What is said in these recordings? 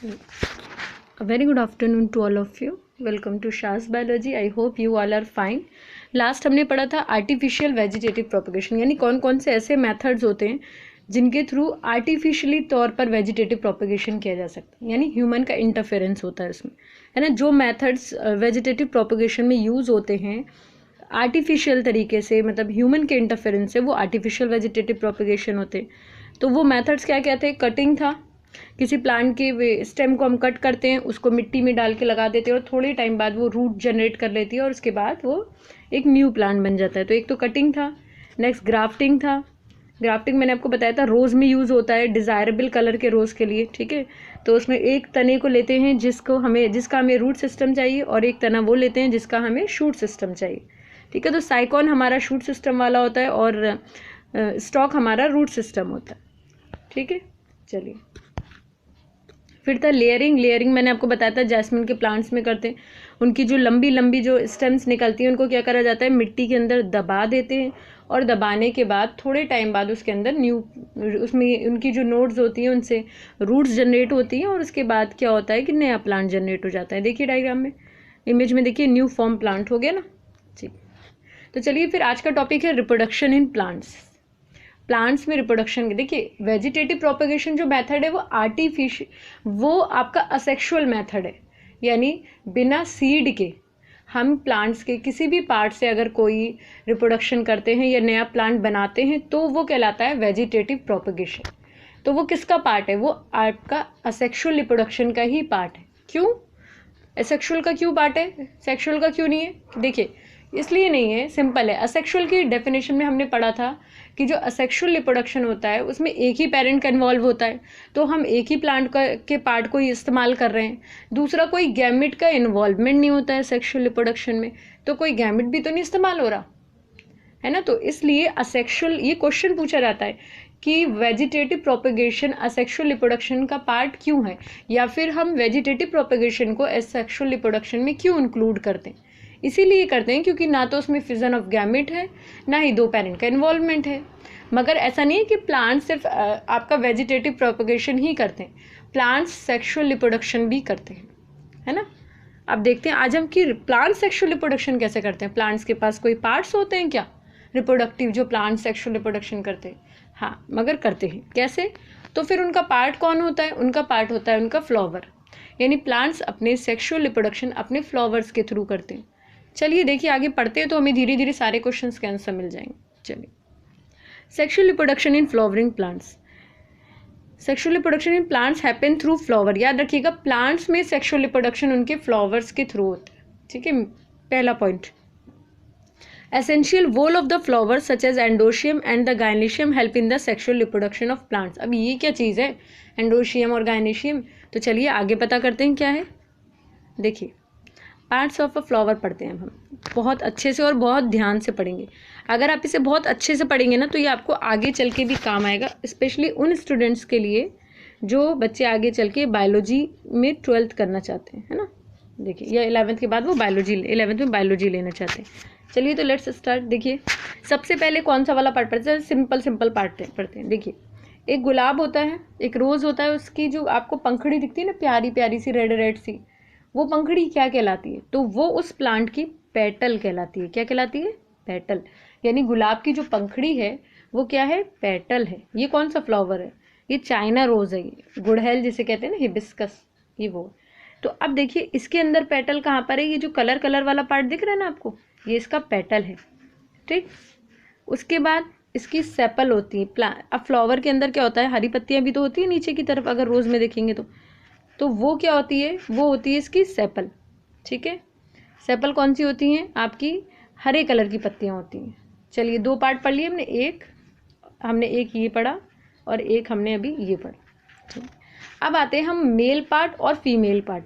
A very good afternoon to all of you. Welcome to Shah's Biology. I hope you all are fine. Last हमने पढ़ा था artificial vegetative propagation, यानी कौन कौन से ऐसे मेथड्स होते हैं जिनके थ्रू आर्टिफिशियली तौर पर वेजिटेटिव प्रोपगेशन किया जा सकता है, यानी ह्यूमन का इंटरफेरेंस होता है उसमें, है ना। जो मेथड्स वेजिटेटिव प्रोपगेशन में यूज़ होते हैं आर्टिफिशियल तरीके से, मतलब ह्यूमन के इंटरफेरेंस से, वो आर्टिफिशियल वेजिटेटिव प्रोपगेशन होते हैं। तो वो मेथड्स क्या कहते हैं? कटिंग था, किसी प्लांट के स्टेम को हम कट करते हैं, उसको मिट्टी में डाल के लगा देते हैं और थोड़े टाइम बाद वो रूट जनरेट कर लेती है और उसके बाद वो एक न्यू प्लांट बन जाता है। तो एक तो कटिंग था। नेक्स्ट ग्राफ्टिंग था। ग्राफ्टिंग मैंने आपको बताया था रोज़ में यूज़ होता है, डिज़ायरेबल कलर के रोज़ के लिए, ठीक है। तो उसमें एक तने को लेते हैं जिसका हमें रूट सिस्टम चाहिए, और एक तना वो लेते हैं जिसका हमें शूट सिस्टम चाहिए, ठीक है। तो साइकॉन हमारा शूट सिस्टम वाला होता है और स्टॉक हमारा रूट सिस्टम होता है, ठीक है। चलिए, फिर था लेयरिंग मैंने आपको बताया था जैस्मिन के प्लांट्स में करते हैं। उनकी जो लंबी लंबी जो स्टेम्स निकलती हैं उनको क्या करा जाता है, मिट्टी के अंदर दबा देते हैं, और दबाने के बाद थोड़े टाइम बाद उसके अंदर उसमें उनकी जो नोड्स होती हैं उनसे रूट्स जनरेट होती हैं, और उसके बाद क्या होता है कि नया प्लांट जनरेट हो जाता है। देखिए डायग्राम में, इमेज में देखिए, न्यू फॉर्म प्लांट हो गया ना। ठीक, तो चलिए फिर आज का टॉपिक है रिप्रोडक्शन इन प्लांट्स में रिप्रोडक्शन। देखिए वेजिटेटिव प्रोपगेशन जो मेथड है वो वो आपका असेक्सुअल मेथड है, यानी बिना सीड के हम प्लांट्स के किसी भी पार्ट से अगर कोई रिप्रोडक्शन करते हैं या नया प्लांट बनाते हैं तो वो कहलाता है वेजिटेटिव प्रोपगेशन। तो वो किसका पार्ट है? वो आपका असेक्सुअल रिप्रोडक्शन का ही पार्ट है। क्यों असेक्सुअल का क्यों पार्ट है, सेक्सुअल का क्यों नहीं है? देखिए इसलिए नहीं है, सिंपल है। असेक्सुअल की डेफिनेशन में हमने पढ़ा था कि जो असेक्सुअल रिप्रोडक्शन होता है उसमें एक ही पेरेंट का इन्वॉल्व होता है, तो हम एक ही प्लांट के पार्ट को ही इस्तेमाल कर रहे हैं, दूसरा कोई गैमिट का इन्वॉल्वमेंट नहीं होता है सेक्सुअल रिप्रोडक्शन में, तो कोई गैमिट भी तो नहीं इस्तेमाल हो रहा है ना। तो इसलिए असेक्सुअल, ये क्वेश्चन पूछा जाता है कि वेजिटेटिव प्रोपगेशन असेक्सुअल रिप्रोडक्शन का पार्ट क्यों है, या फिर हम वेजिटेटिव प्रोपगेशन को असेक्सुअल रिप्रोडक्शन में क्यों इंक्लूड करते हैं। इसीलिए करते हैं क्योंकि ना तो उसमें फिजन ऑफ गैमेट है, ना ही दो पेरेंट का इन्वॉल्वमेंट है। मगर ऐसा नहीं है कि प्लांट सिर्फ आपका वेजिटेटिव प्रोपगेशन ही करते हैं, प्लांट्स सेक्सुअल रिप्रोडक्शन भी करते हैं, है ना। अब देखते हैं आज हम कि प्लांट सेक्सुअल रिप्रोडक्शन कैसे करते हैं। प्लांट्स के पास कोई पार्ट्स होते हैं क्या रिप्रोडक्टिव जो प्लांट सेक्सुअल रिप्रोडक्शन करते हैं? हाँ, मगर करते हैं। कैसे? तो फिर उनका पार्ट कौन होता है? उनका पार्ट होता है उनका फ्लावर, यानी प्लांट्स अपने सेक्सुअल रिप्रोडक्शन अपने फ्लावर्स के थ्रू करते हैं। चलिए देखिए, आगे पढ़ते हैं तो हमें धीरे धीरे सारे क्वेश्चंस के आंसर मिल जाएंगे। चलिए, sexual reproduction in flowering plants. Sexual reproduction in plants happen through flower. याद रखिएगा, प्लांट्स में सेक्सुअल रिप्रोडक्शन उनके फ्लावर्स के थ्रू होता है, ठीक है। पहला point, essential wall of the flower such as androecium and the gynoecium help in the sexual reproduction of plants. अब ये क्या चीज़ है, एंडोशियम और गायनेशियम? तो चलिए आगे पता करते हैं क्या है। देखिए, पार्ट्स ऑफ अ फ्लावर पढ़ते हैं हम बहुत अच्छे से और बहुत ध्यान से पढ़ेंगे। अगर आप इसे बहुत अच्छे से पढ़ेंगे ना तो ये आपको आगे चल के भी काम आएगा, स्पेशली उन स्टूडेंट्स के लिए जो बच्चे आगे चल के बायोलॉजी में 12th करना चाहते हैं, है ना। देखिए, या 11th के बाद वो 11th में बायोलॉजी लेना चाहते हैं। चलिए तो लेट्स स्टार्ट। देखिए सबसे पहले कौन सा वाला पार्ट पढ़ते हैं? सिंपल पार्ट पढ़ते हैं। देखिए, एक गुलाब होता है, एक रोज़ होता है, उसकी जो आपको पंखड़ी दिखती है ना, प्यारी प्यारी सी रेड सी, वो पंखड़ी क्या कहलाती है? तो वो उस प्लांट की पेटल कहलाती है। क्या कहलाती है? पेटल। यानी गुलाब की जो पंखड़ी है वो क्या है? पेटल है। ये कौन सा फ्लावर है? ये चाइना रोज है, ये गुड़हल जिसे कहते हैं ना, हिबिस्कस, ये वो। तो अब देखिए इसके अंदर पेटल कहाँ पर है? ये जो कलर वाला पार्ट दिख रहा है ना आपको, ये इसका पेटल है, ठीक। उसके बाद इसकी सेपल होती है। अब फ्लावर के अंदर क्या होता है? हरी पत्तियां भी तो होती है नीचे की तरफ, अगर रोज में देखेंगे तो वो क्या होती है? वो होती है इसकी सेपल, ठीक है। सेपल कौन सी होती हैं? आपकी हरे कलर की पत्तियां होती हैं। चलिए दो पार्ट पढ़ लिए हमने एक ये पढ़ा और एक हमने अभी ये पढ़ा। अब आते हैं हम मेल पार्ट और फीमेल पार्ट,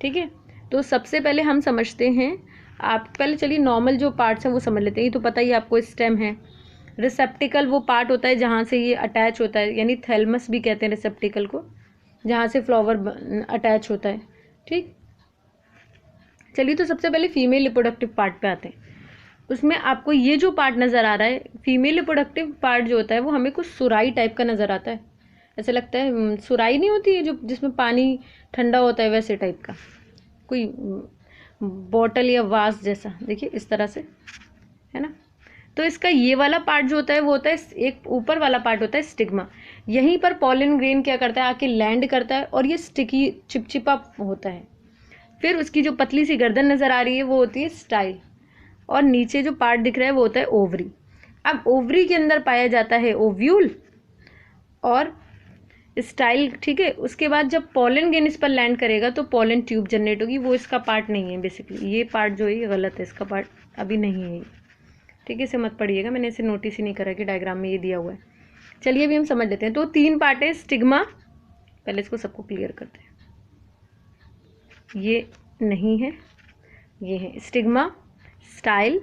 ठीक है। तो सबसे पहले हम समझते हैं, आप पहले चलिए नॉर्मल जो पार्ट्स हैं वो समझ लेते हैं। ये तो पता ही आपको, स्टेम है। रिसेप्टिकल वो पार्ट होता है जहाँ से ये अटैच होता है, यानी थैलमस भी कहते हैं रिसेप्टिकल को, जहाँ से फ्लावर अटैच होता है, ठीक। चलिए तो सबसे पहले फीमेल रिप्रोडक्टिव पार्ट पे आते हैं। उसमें आपको ये जो पार्ट नज़र आ रहा है, फीमेल रिप्रोडक्टिव पार्ट जो होता है वो हमें कुछ सुराई टाइप का नज़र आता है, ऐसे लगता है सुराही नहीं होती है जो जिसमें पानी ठंडा होता है, वैसे टाइप का कोई बॉटल या वास जैसा, देखिए इस तरह से, है ना। तो इसका ये वाला पार्ट जो होता है वो होता है, एक ऊपर वाला पार्ट होता है स्टिग्मा। यहीं पर पॉलन ग्रेन क्या करता है, आके लैंड करता है और ये स्टिकी चिपचिपा होता है। फिर उसकी जो पतली सी गर्दन नजर आ रही है वो होती है स्टाइल, और नीचे जो पार्ट दिख रहा है वो होता है ओवरी। अब ओवरी के अंदर पाया जाता है ओव्यूल और स्टाइल, ठीक है। उसके बाद जब पॉलन ग्रेन इस पर लैंड करेगा तो पॉलन ट्यूब जनरेट होगी, वो इसका पार्ट नहीं है बेसिकली, ये पार्ट जो है ये गलत है, इसका पार्ट अभी नहीं है, ठीक है। इसे मत पढ़िएगा, मैंने इसे नोटिस ही नहीं करा कि डायग्राम में ये दिया हुआ है। चलिए अभी हम समझ लेते हैं। तो 3 पार्ट है स्टिग्मा, पहले इसको सबको क्लियर करते हैं, ये नहीं है, ये है स्टिग्मा, स्टाइल,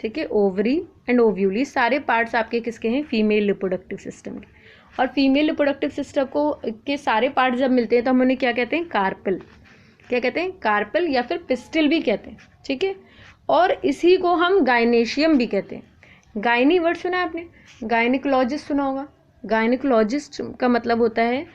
ठीक है, ओवरी एंड ओव्यूली। सारे पार्ट्स आपके किसके हैं, फीमेल रिप्रोडक्टिव सिस्टम के। और फीमेल रिप्रोडक्टिव सिस्टम को के सारे पार्ट जब मिलते हैं तो हम उन्हें क्या कहते हैं, कार्पेल। क्या कहते हैं, कार्पेल या फिर पिस्टिल भी कहते हैं, ठीक है। और इसी को हम गायनेशियम भी कहते हैं। गायनी वर्ड सुना है आपने, गायनिकोलॉजिस्ट सुना होगा। गायनिकोलॉजिस्ट का मतलब होता है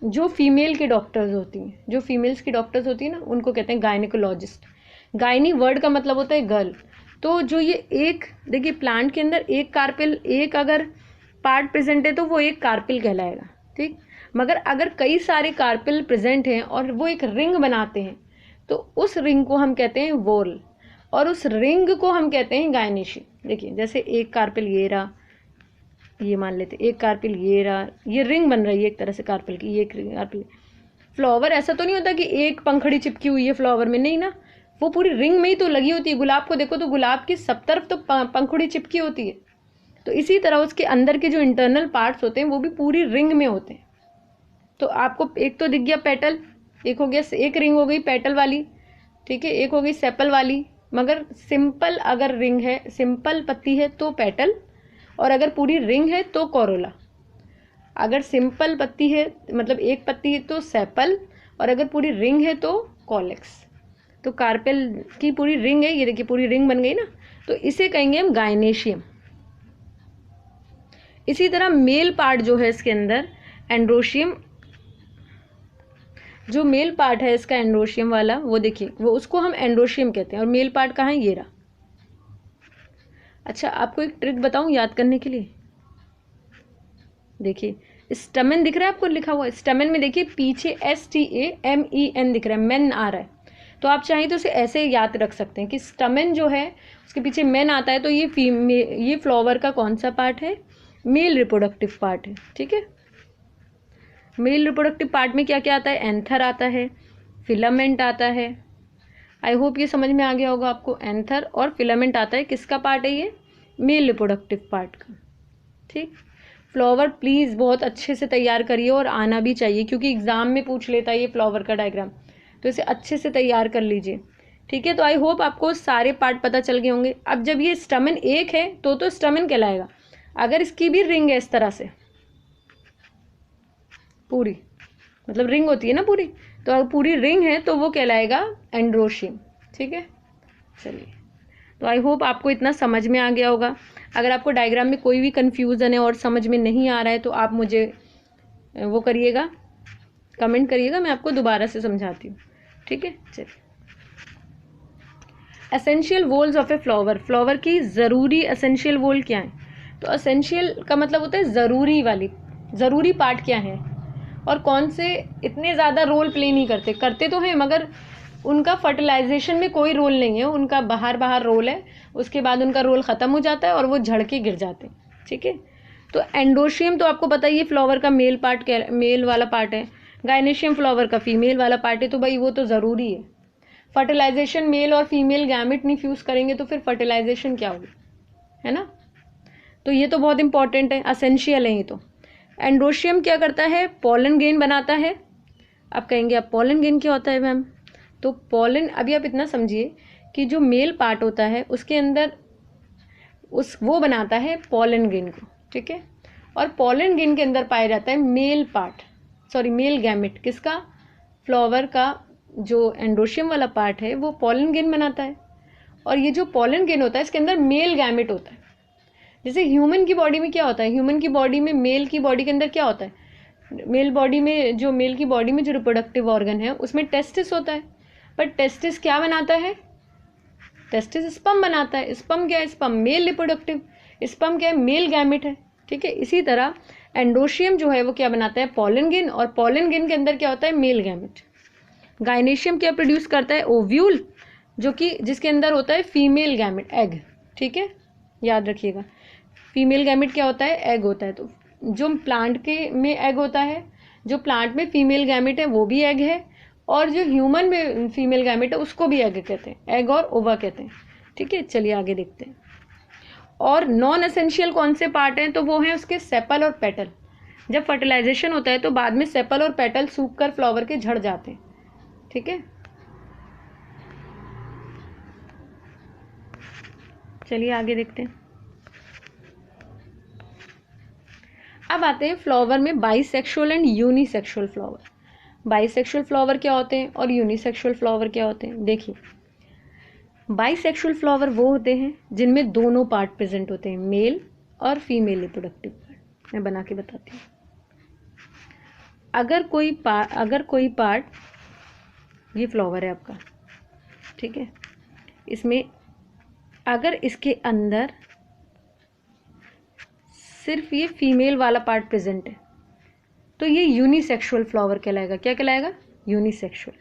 जो फीमेल के डॉक्टर्स होती हैं, जो फीमेल्स की डॉक्टर्स होती हैं ना, उनको कहते हैं गायनिकोलॉजिस्ट। गायनी वर्ड का मतलब होता है गर्ल। तो जो ये एक देखिए प्लांट के अंदर एक कार्पेल, एक अगर पार्ट प्रेजेंट है तो वो एक कार्पेल कहलाएगा, ठीक। मगर अगर कई सारे कार्पेल प्रेजेंट हैं और वो एक रिंग बनाते हैं तो उस रिंग को हम कहते हैं वोल, और उस रिंग को हम कहते हैं गायनेशियम। देखिए जैसे एक कार्पेल ये रहा, ये मान लेते एक कार्पेल ये रहा, ये रिंग बन रही है एक तरह से कार्पेल की, ये कार्पेल। फ्लावर ऐसा तो नहीं होता कि एक पंखड़ी चिपकी हुई है फ्लावर में, नहीं ना, वो पूरी रिंग में ही तो लगी होती है। गुलाब को देखो तो गुलाब की सब तरफ तो पंखुड़ी चिपकी होती है। तो इसी तरह उसके अंदर के जो इंटरनल पार्ट्स होते हैं वो भी पूरी रिंग में होते हैं। तो आपको एक तो दिख गया पेटल, एक हो गया, एक रिंग हो गई पेटल वाली, ठीक है, एक हो गई सेपल वाली। मगर सिंपल अगर रिंग है, सिंपल पत्ती है तो पेटल, और अगर पूरी रिंग है तो कोरोला। अगर सिंपल पत्ती है मतलब एक पत्ती है तो सेपल, और अगर पूरी रिंग है तो कॉलेक्स। तो कार्पेल की पूरी रिंग है, ये देखिए पूरी रिंग बन गई ना, तो इसे कहेंगे हम गायनेशियम। इसी तरह मेल पार्ट जो है इसके अंदर एंड्रोशियम, जो मेल पार्ट है इसका एंड्रोशियम वाला, वो देखिए वो उसको हम एंड्रोशियम कहते हैं। और मेल पार्ट कहाँ है, ये रहा। अच्छा आपको एक ट्रिक बताऊं याद करने के लिए, देखिए स्टमेन दिख रहा है आपको लिखा हुआ है, स्टमेन में देखिए पीछे STAMEN दिख रहा है, मेन आ रहा है। तो आप चाहें तो उसे ऐसे याद रख सकते हैं कि स्टमेन जो है उसके पीछे मेन आता है, तो ये फ्लावर का कौन सा पार्ट है, मेल रिप्रोडक्टिव पार्ट है, ठीक है। मेल रिप्रोडक्टिव पार्ट में क्या क्या आता है, एंथर आता है, फिलामेंट आता है। आई होप ये समझ में आ गया होगा आपको। एंथर और फिलामेंट आता है, किसका पार्ट है, ये मेल रिप्रोडक्टिव पार्ट का, ठीक। फ्लावर प्लीज़ बहुत अच्छे से तैयार करिए और आना भी चाहिए, क्योंकि एग्जाम में पूछ लेता है ये फ्लावर का डायग्राम, तो इसे अच्छे से तैयार कर लीजिए, ठीक है। तो आई होप आपको सारे पार्ट पता चल गए होंगे। अब जब ये स्टमेन एक है तो स्टमेन कहलाएगा। अगर इसकी भी रिंग है इस तरह से पूरी, मतलब रिंग होती है ना पूरी, तो अगर पूरी रिंग है तो वो कहलाएगा एंड्रोशियम, ठीक है। चलिए, तो आई होप आपको इतना समझ में आ गया होगा। अगर आपको डायग्राम में कोई भी कंफ्यूजन है और समझ में नहीं आ रहा है तो आप मुझे वो करिएगा, कमेंट करिएगा, मैं आपको दोबारा से समझाती हूँ, ठीक है। चलिए, essential whorls of a flower, flower की ज़रूरी एसेंशियल वोल क्या है। तो एसेंशियल का मतलब होता है ज़रूरी वाली, ज़रूरी पार्ट क्या है और कौन से इतने ज़्यादा रोल प्ले नहीं करते, करते तो हैं मगर उनका फर्टिलाइजेशन में कोई रोल नहीं है, उनका बाहर रोल है, उसके बाद उनका रोल ख़त्म हो जाता है और वो झड़ के गिर जाते हैं, ठीक है। तो एंडोशियम तो आपको पता ही है फ्लावर का मेल पार्ट, मेल वाला पार्ट है। गायनेशियम फ्लावर का फीमेल वाला पार्ट है, तो भाई वो तो ज़रूरी है। फर्टिलाइजेशन मेल और फीमेल गैमेट नहीं फ्यूज़ करेंगे तो फिर फर्टिलाइजेशन क्या होगी, है ना। तो ये तो बहुत इंपॉर्टेंट है, असेंशियल है ये तो। एंड्रोशियम क्या करता है, पोलन ग्रेन बनाता है। आप कहेंगे अब पोलन ग्रेन क्या होता है मैम, तो पोलन, अभी आप इतना समझिए कि जो मेल पार्ट होता है उसके अंदर वो बनाता है पोलन ग्रेन को, ठीक है। और पोलन ग्रेन के अंदर पाया जाता है male part, sorry male gamete, किसका, फ्लावर का। जो एंड्रोशियम वाला पार्ट है वो पोलन ग्रेन बनाता है, और ये जो पोलन ग्रेन होता है इसके अंदर मेल गैमेट होता है। जैसे ह्यूमन की बॉडी में क्या होता है, ह्यूमन की बॉडी में, मेल की बॉडी के अंदर क्या होता है, मेल बॉडी में, जो मेल की बॉडी में जो रिप्रोडक्टिव ऑर्गन है उसमें टेस्टिस होता है, पर टेस्टिस क्या बनाता है, टेस्टिस स्पर्म बनाता है। स्पर्म क्या है, स्पर्म मेल रिप्रोडक्टिव, स्पर्म क्या है, मेल गैमेट है, ठीक है। इसी तरह एंडोशियम जो है वो क्या बनाता है, पॉलन ग्रेन, और पॉलन ग्रेन के अंदर क्या होता है, मेल गैमेट। गाइनेशियम क्या प्रोड्यूस करता है, ओव्यूल, जो कि जिसके अंदर होता है फीमेल गैमेट, एग, ठीक है, याद रखिएगा। फीमेल गैमेट क्या होता है, एग होता है। तो जो प्लांट के में एग होता है, जो प्लांट में फीमेल गैमेट है वो भी एग है, और जो ह्यूमन में फीमेल गैमेट है उसको भी एग कहते हैं, एग और ओवा कहते हैं, ठीक है। चलिए आगे देखते हैं। और नॉन एसेंशियल कौन से पार्ट हैं, तो वो हैं उसके सेपल और पेटल। जब फर्टिलाइजेशन होता है तो बाद में सेपल और पेटल सूख कर फ्लावर के झड़ जाते हैं, ठीक है। चलिए आगे देखते हैं। अब आते हैं फ्लावर में bisexual and unisexual flower. Bisexual flower क्या होते हैं और यूनिसेक्सुअल फ्लावर क्या होते हैं, देखिए। बाइसेक्सुअल फ्लावर वो होते हैं जिनमें दोनों पार्ट प्रेजेंट होते हैं, मेल और फीमेल रिप्रोडक्टिव पार्ट। मैं बना के बताती हूँ। अगर कोई पार्ट, ये फ्लावर है आपका, ठीक है, इसमें अगर इसके अंदर सिर्फ ये फीमेल वाला पार्ट प्रेजेंट है तो ये यूनिसेक्सुअल फ्लावर कहलाएगा। क्या कहलाएगा, यूनिसेक्सुअल।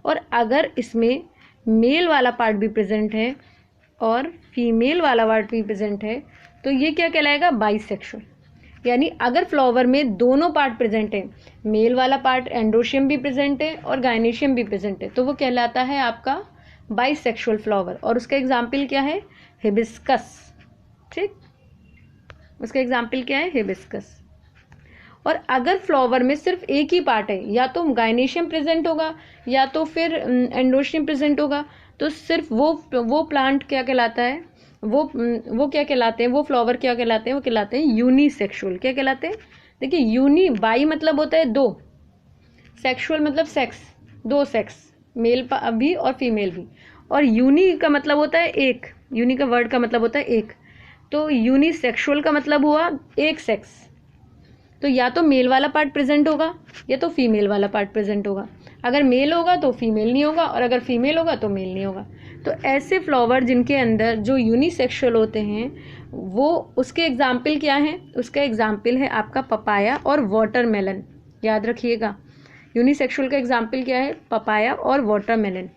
और अगर इसमें मेल वाला पार्ट भी प्रेजेंट है और फीमेल वाला पार्ट भी प्रेजेंट है तो ये क्या कहलाएगा, बाइसेक्सुअल। यानी अगर फ्लावर में दोनों पार्ट प्रेजेंट है, मेल वाला पार्ट एंडोशियम भी प्रेजेंट है और गाइनेशियम भी प्रेजेंट है, तो वो कहलाता है आपका बाइसेक्सुअल फ्लावर। और उसका एग्जाम्पल क्या है, हिबिस्कस, ठीक, उसका एग्जाम्पल क्या है, हिबिस्कस। और अगर फ्लावर में सिर्फ एक ही पार्ट है, या तो गाइनेशियम प्रेजेंट होगा या तो फिर एंडोशियम प्रेजेंट होगा, तो सिर्फ वो प्लांट क्या कहलाता है, वो क्या कहलाते हैं, वो फ्लावर क्या कहलाते हैं, वो कहलाते हैं यूनिसेक्सुअल। क्या कहलाते हैं, देखिए, यूनी, बाई मतलब होता है दो, सेक्सुअल मतलब सेक्स, दो सेक्स, मेल भी और फीमेल भी, और यूनी का मतलब होता है एक, यूनी का वर्ड का मतलब होता है एक, तो यूनिसेक्सुअल का मतलब हुआ एक सेक्स। तो या तो मेल वाला पार्ट प्रेजेंट होगा या तो फीमेल वाला पार्ट प्रेजेंट होगा। अगर मेल होगा तो फीमेल नहीं होगा, और अगर फीमेल होगा तो मेल नहीं होगा। तो ऐसे फ्लावर जिनके अंदर जो यूनिसेक्सुअल होते हैं, वो उसके एग्जाम्पल क्या हैं, उसका एग्जाम्पल है आपका पपाया और वाटरमेलन। याद रखिएगा, यूनिसेक्सुअल का एग्जाम्पल क्या है, पपाया और वाटरमेलन।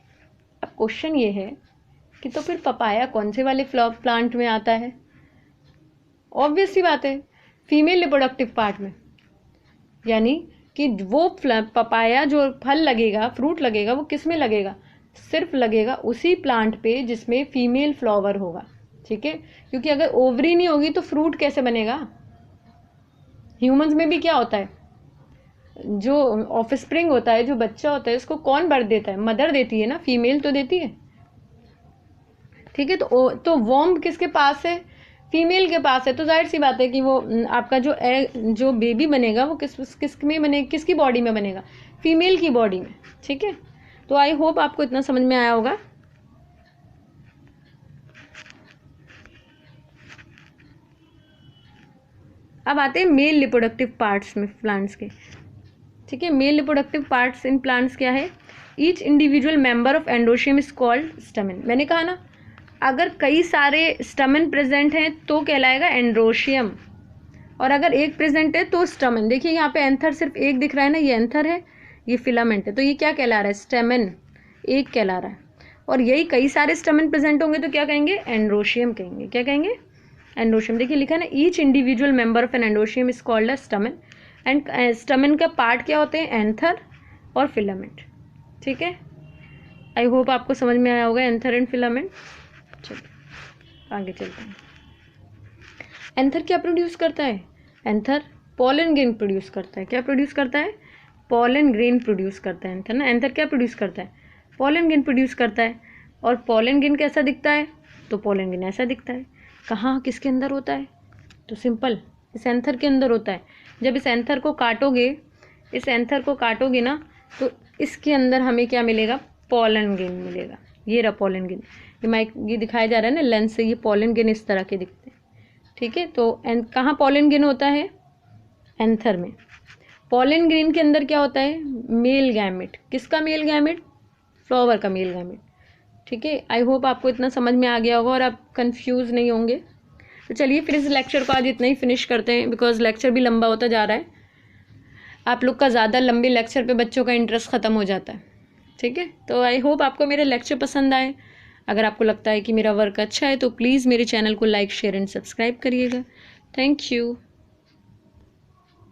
अब क्वेश्चन ये है कि तो फिर पपाया कौन से वाले प्लांट में आता है, ऑब्वियस सी बात है, फीमेल रिप्रोडक्टिव पार्ट में। यानी कि वो पपाया जो फल लगेगा, फ्रूट लगेगा, वो किस में लगेगा, सिर्फ लगेगा उसी प्लांट पे जिसमें फीमेल फ्लावर होगा, ठीक है। क्योंकि अगर ओवरी नहीं होगी तो फ्रूट कैसे बनेगा। ह्यूमंस में भी क्या होता है, जो ऑफस्प्रिंग होता है, जो बच्चा होता है, उसको कौन बर्थ देता है, मदर देती है ना, फीमेल तो देती है, ठीक है। तो वॉम्ब किसके पास है, फीमेल के पास है। तो जाहिर सी बात है कि वो आपका जो बेबी बनेगा वो किस में बनेगा, किसकी बॉडी में बनेगा, फीमेल की बॉडी में, ठीक है। तो आई होप आपको इतना समझ में आया होगा। अब आते हैं मेल रिप्रोडक्टिव पार्ट्स में प्लांट्स के, ठीक है। Male reproductive parts in plants क्या है, each individual member of androecium is called stamen. मैंने कहा ना, अगर कई सारे स्टमेन प्रेजेंट हैं तो कहलाएगा एंड्रोशियम, और अगर एक प्रेजेंट है तो स्टमेन। देखिए यहाँ पे एंथर सिर्फ एक दिख रहा है ना, ये एंथर है, ये फिलामेंट है, तो ये क्या कहला रहा है, स्टेमेन, एक कहला रहा है। और यही कई सारे स्टमेन प्रेजेंट होंगे तो क्या कहेंगे, एंड्रोशियम कहेंगे। क्या कहेंगे, एंड्रोशियम। देखिए लिखा है ना, each individual member of an androecium is called a stamen. And stamen का पार्ट क्या होते हैं, एंथर और फिलामेंट, ठीक है। आई होप आपको समझ में आया होगा एंथर एंड फिलामेंट। चलिए आगे चलते हैं। एंथर क्या प्रोड्यूस करता है, एंथर पॉलन ग्रेन प्रोड्यूस करता है। क्या प्रोड्यूस करता है, पॉलन ग्रेन प्रोड्यूस करता है एंथर ना। एंथर क्या प्रोड्यूस करता है, पॉलन ग्रेन प्रोड्यूस करता है। और पॉलन ग्रेन कैसा दिखता है, तो पॉलन ग्रेन ऐसा दिखता है। कहाँ, किसके अंदर होता है, तो सिंपल, इस एंथर के अंदर होता है। जब इस एंथर को काटोगे, इस एंथर को काटोगे ना, तो इसके अंदर हमें क्या मिलेगा, पॉलन ग्रेन मिलेगा। ये रहा पॉलन ग्रेन, ये दिखाया जा रहा है ना लेंस से, ये पॉलन ग्रेन इस तरह के दिखते हैं, ठीक है, तो कहाँ पॉलन ग्रेन होता है? एंथर में। पॉलन ग्रेन के अंदर क्या होता है? Male gamete. किसका मेल गैमेट? फ्लावर का मेल गैमेट। ठीक है, आई होप आपको इतना समझ में आ गया होगा और आप कंफ्यूज नहीं होंगे। तो चलिए फिर इस लेक्चर को आज इतना ही फिनिश करते हैं, बिकॉज लेक्चर भी लंबा होता जा रहा है। आप लोग का ज़्यादा लंबे लेक्चर पे बच्चों का इंटरेस्ट ख़त्म हो जाता है। ठीक है, तो आई होप आपको मेरे लेक्चर पसंद आए। अगर आपको लगता है कि मेरा वर्क अच्छा है तो प्लीज़ मेरे चैनल को लाइक, शेयर एंड सब्सक्राइब करिएगा। Thank you.